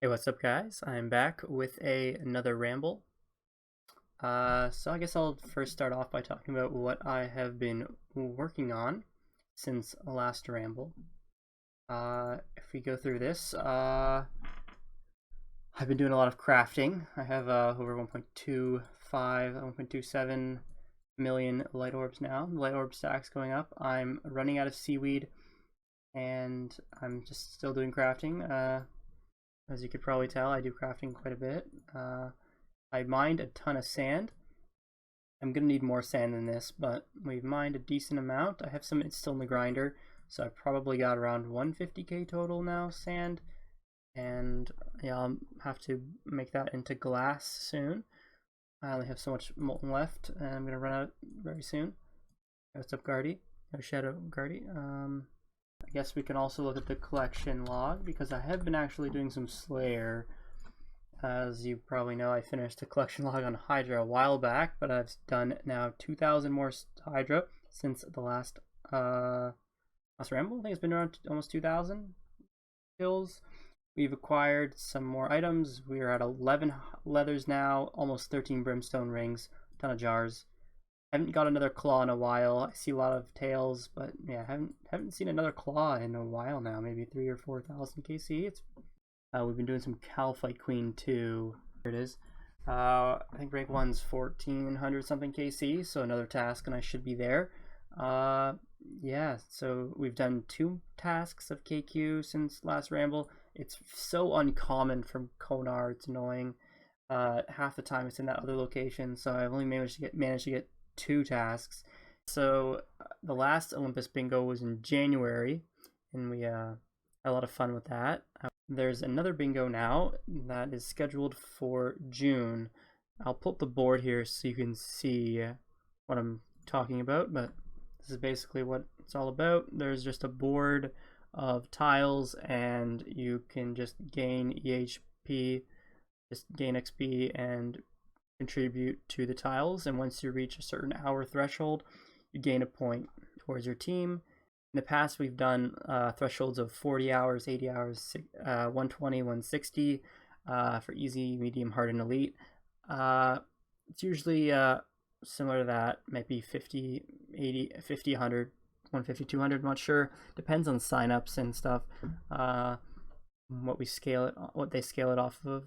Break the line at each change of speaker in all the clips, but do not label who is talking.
Hey, what's up, guys? I'm back with another ramble. So I guess I'll first start off by talking about what I have been working on since last ramble. If we go through this, I've been doing a lot of crafting. I have over 1.25, 1.27 million light orbs now. The light orb stack's going up. I'm running out of seaweed, and I'm just still doing crafting. As you could probably tell, I do crafting quite a bit. I mined a ton of sand. I'm gonna need more sand than this, but we've mined a decent amount. I have some it's still in the grinder, so I've probably got around 150k total now sand, and yeah, I'll have to make that into glass soon. I only have so much molten left, and I'm gonna run out very soon. What's up, Guardy? No shadow, Guardy. I guess we can also look at the collection log because I have been actually doing some Slayer. As you probably know, I finished a collection log on Hydra a while back, but I've done now 2,000 more Hydra since the last ramble. I think it's been around almost 2,000 kills. We've acquired some more items. We are at 11 leathers now, almost 13 brimstone rings, a ton of jars. I haven't got another claw in a while. I see a lot of tails, but yeah, haven't seen another claw in a while now. Maybe 3,000 or 4,000 KC. We've been doing some Calphite Queen too. Here it is. I think rank 1's 1,400 something KC, so another task and I should be there. Yeah, so we've done 2 tasks of KQ since last ramble. It's so uncommon from Konar, it's annoying. Half the time it's in that other location, so I've only managed to get 2 tasks. So the last Olympus Bingo was in January, and we had a lot of fun with that. There's another bingo now that is scheduled for June. I'll pull up the board here so you can see what I'm talking about, but this is basically what it's all about. There's just a board of tiles, and you can just gain EHP, just gain XP and contribute to the tiles, and once you reach a certain hour threshold, you gain a point towards your team. In the past, we've done thresholds of 40 hours, 80 hours, 120, 160 for easy, medium, hard, and elite. It's usually similar to that, might be 50, 80, 50, 100, 150, 200, I'm not sure. Depends on signups and stuff. What they scale it off of.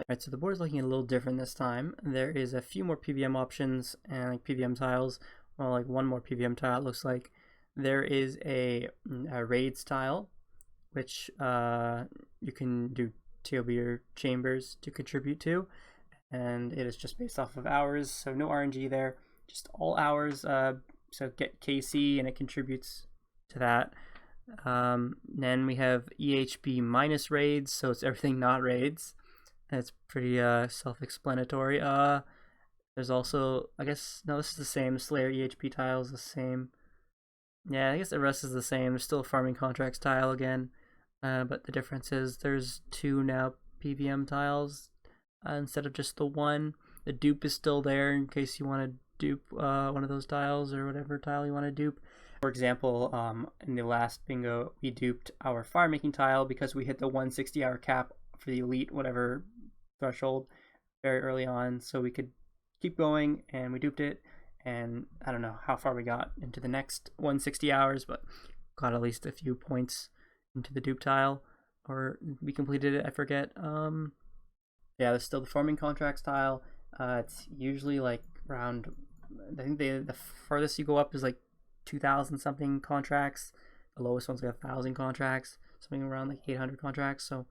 Alright, so the board is looking a little different this time. There is a few more PVM options and like PVM tiles. Well, like one more PVM tile it looks like. There is a raids tile, which you can do TOB or chambers to contribute to, and it is just based off of hours, so no RNG there, just all hours. So get KC and it contributes to that. Then we have EHP minus raids, so it's everything not raids. That's pretty self-explanatory. There's also, I guess, no, this is the same. Slayer EHP tile is the same. Yeah, I guess the rest is the same. There's still a farming contracts tile again, but the difference is there's 2 now PVM tiles instead of just the 1. The dupe is still there in case you want to dupe one of those tiles or whatever tile you want to dupe. For example, in the last bingo, we duped our fire making tile because we hit the 160 hour cap for the elite whatever threshold very early on, so we could keep going, and we duped it. And I don't know how far we got into the next 160 hours, but got at least a few points into the dupe tile, or we completed it, I forget. Yeah, there's still the farming contracts tile. It's usually like around, I think the furthest you go up is like 2,000 something contracts. The lowest one's like 1,000 contracts, something around like 800 contracts. So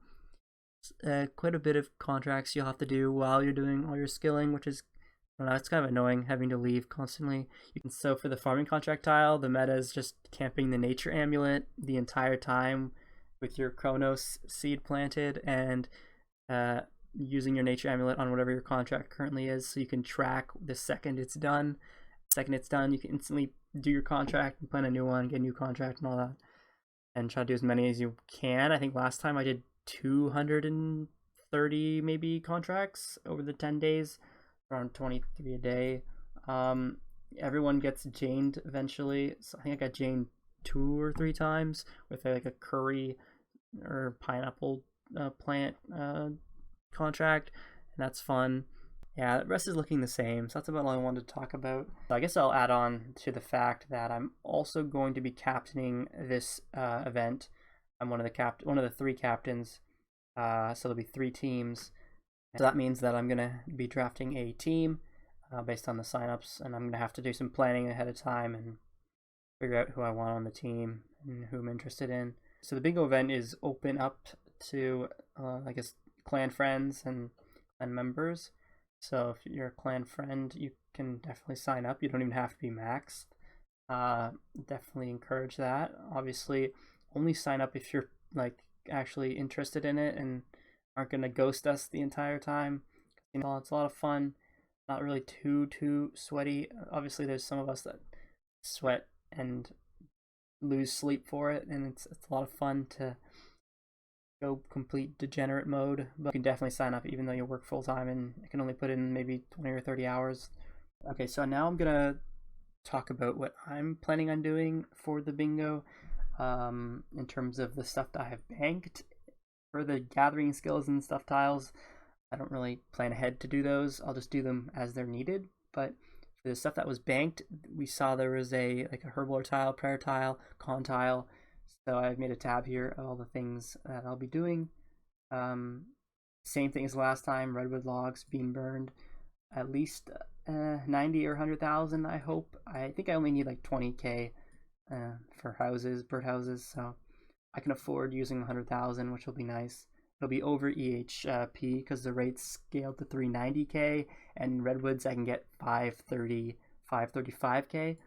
quite a bit of contracts you'll have to do while you're doing all your skilling, which is, I don't know, it's kind of annoying having to leave constantly. So for the farming contract tile, the meta is just camping the nature amulet the entire time with your Chronos seed planted, and using your nature amulet on whatever your contract currently is, so you can track the second it's done. The second it's done, you can instantly do your contract and plan a new one, get a new contract and all that, and try to do as many as you can. I think last time I did 230 maybe contracts over the 10 days. Around 23 a day. Everyone gets janed eventually, so I think I got janed 2 or 3 times with like a curry or pineapple plant contract, and that's fun. Yeah, the rest is looking the same, so that's about all I wanted to talk about. So I guess I'll add on to the fact that I'm also going to be captaining this event. I'm one of the 3 captains, so there'll be 3 teams. So that means that I'm gonna be drafting a team based on the signups, and I'm gonna have to do some planning ahead of time and figure out who I want on the team and who I'm interested in. So the bingo event is open up to I guess clan friends and members. So if you're a clan friend, you can definitely sign up. You don't even have to be maxed. Definitely encourage that. Obviously, only sign up if you're like actually interested in it and aren't gonna ghost us the entire time. You know, it's a lot of fun. Not really too sweaty. Obviously, there's some of us that sweat and lose sleep for it, and it's a lot of fun to go complete degenerate mode. But you can definitely sign up even though you work full time and you can only put in maybe 20 or 30 hours. Okay, so now I'm gonna talk about what I'm planning on doing for the bingo in terms of the stuff that I have banked. For the gathering skills and stuff tiles, I don't really plan ahead to do those. I'll just do them as they're needed. But for the stuff that was banked, we saw there was a Herblore tile, prayer tile, con tile. So I've made a tab here of all the things that I'll be doing. Same thing as last time, redwood logs being burned. At least 90 or 100,000, I hope. I think I only need like 20k for houses, birdhouses, so I can afford using 100,000, which will be nice. It'll be over EHP because the rate's scaled to 390k, and redwoods I can get 530, 535k.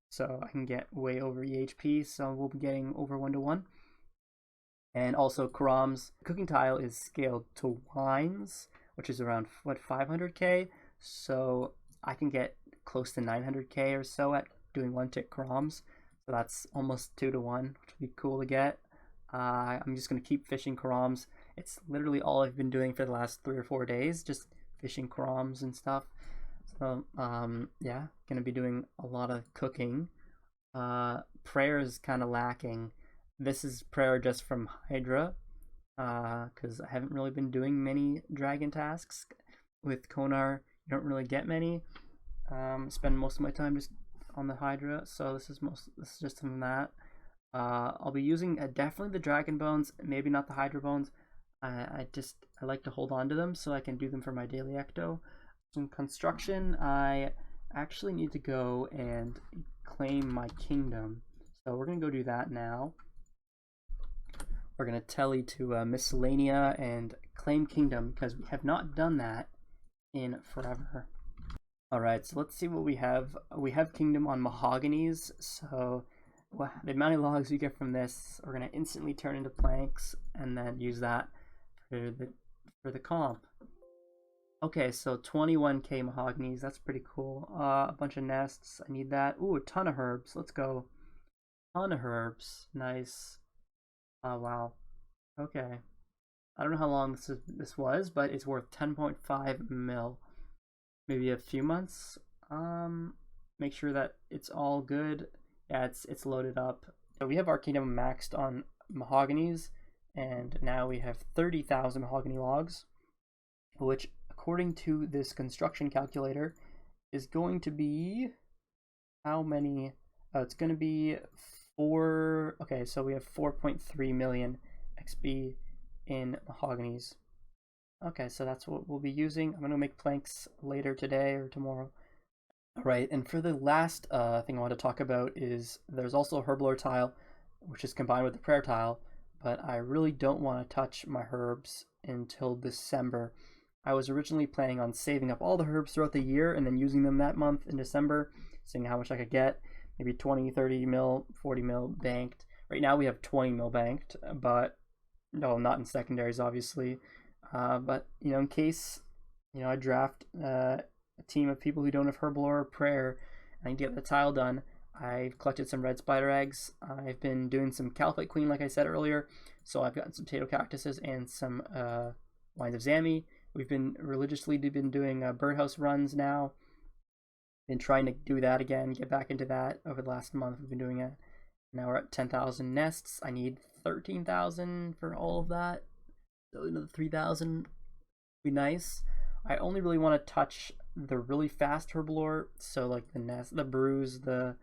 So I can get way over EHP, so we'll be getting over 1-to-1. And also Karam's cooking tile is scaled to wines, which is around, what, 500k? So I can get close to 900k or so at doing 1-tick Karams. So that's almost 2-to-1, which would be cool to get. I'm just going to keep fishing Karams. It's literally all I've been doing for the last 3 or 4 days, just fishing Karams and stuff. So, yeah, gonna be doing a lot of cooking. Prayer is kind of lacking. This is prayer just from Hydra, because I haven't really been doing many dragon tasks. With Konar, you don't really get many. Spend most of my time just on the Hydra, so this is just from that. I'll be using definitely the dragon bones, maybe not the Hydra bones. I like to hold on to them so I can do them for my daily ecto. In construction, I actually need to go and claim my kingdom, so we're gonna go do that now. We're gonna tele to miscellanea and claim kingdom because we have not done that in forever. All right, so let's see what we have. We have kingdom on mahoganies, so the amount of logs we get from this, we're gonna instantly turn into planks and then use that for the comp. Okay, so 21k mahoganies, that's pretty cool. A bunch of nests, I need that. Ooh, a ton of herbs, let's go. Ton of herbs, nice. Oh, wow. Okay. I don't know how long this was, but it's worth 10.5 mil. Maybe a few months. Make sure that it's all good. Yeah, it's loaded up. So we have our kingdom maxed on mahoganies, and now we have 30,000 mahogany logs, which according to this construction calculator is going to be how many? Oh, it's going to be 4. Okay, so we have 4.3 million XP in mahoganies. Okay, so that's what we'll be using. I'm going to make planks later today or tomorrow. All right, and for the last thing I want to talk about is there's also a Herblore tile, which is combined with the prayer tile, but I really don't want to touch my herbs until December. I was originally planning on saving up all the herbs throughout the year and then using them that month in December, seeing how much I could get, maybe 20, 30 mil, 40 mil banked. Right now we have 20 mil banked, but no, not in secondaries, obviously. But, you know, in case, you know, I draft a team of people who don't have Herblore or Prayer, and I can get the tile done. I've collected some red spider eggs. I've been doing some Caliphate Queen, like I said earlier, so I've gotten some potato cactuses and some Wines of Zami. We've been religiously doing birdhouse runs now. Been trying to do that again, get back into that over the last month. We've been doing it. Now we're at 10,000 nests. I need 13,000 for all of that. So another 3,000 would be nice. I only really want to touch the really fast Herblore, so like the Nest, the Brews, the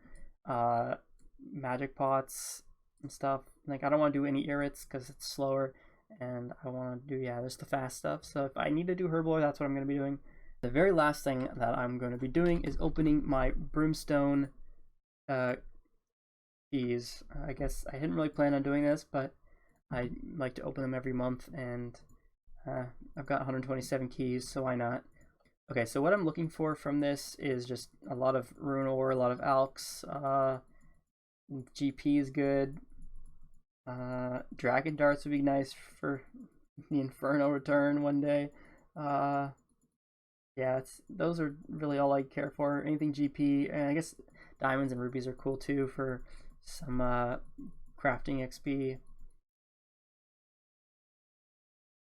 Magic Pots and stuff. Like I don't want to do any Irrits because it's slower, and I want to do, yeah, just the fast stuff. So if I need to do Herblore, that's what I'm going to be doing. The very last thing that I'm going to be doing is opening my Brimstone keys. I guess I didn't really plan on doing this, but I like to open them every month, and I've got 127 keys, so why not? Okay, so what I'm looking for from this is just a lot of Rune Ore, a lot of Alks, GP is good, Dragon Darts would be nice for the Inferno return one day. Yeah, those are really all I care for. Anything GP, and I guess Diamonds and Rubies are cool too for some crafting XP.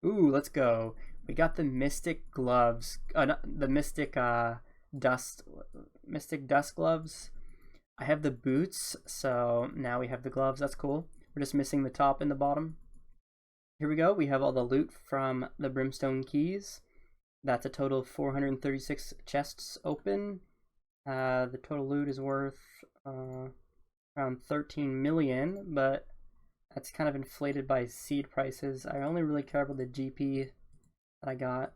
Ooh, let's go. We got the Mystic gloves. The Mystic Dust gloves. I have the boots, so now we have the gloves. That's cool. We're just missing the top and the bottom. Here we go. We have all the loot from the Brimstone keys. That's a total of 436 chests open. The total loot is worth around 13 million, but that's kind of inflated by seed prices. I only really care about the GP that I got.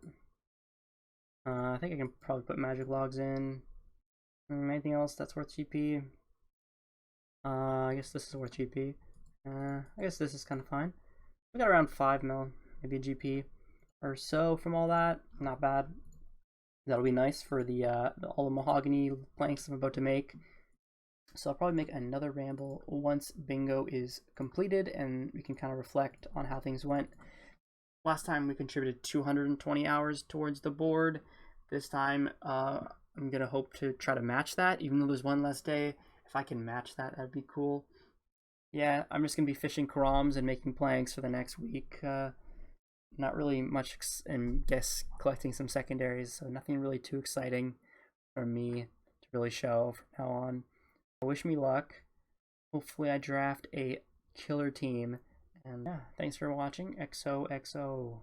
I think I can probably put magic logs in. Anything else that's worth GP? I guess this is worth GP. I guess this is kind of fine. We got around 5 mil, maybe GP or so from all that. Not bad. That'll be nice for all the mahogany planks I'm about to make. So I'll probably make another ramble once bingo is completed and we can kind of reflect on how things went. Last time we contributed 220 hours towards the board. This time I'm going to hope to try to match that, even though there's one less day. If I can match that, that'd be cool. Yeah, I'm just going to be fishing Karoms and making planks for the next week. Not really much, and guess collecting some secondaries, so nothing really too exciting for me to really show from now on. Wish me luck. Hopefully I draft a killer team. And yeah, thanks for watching. XOXO.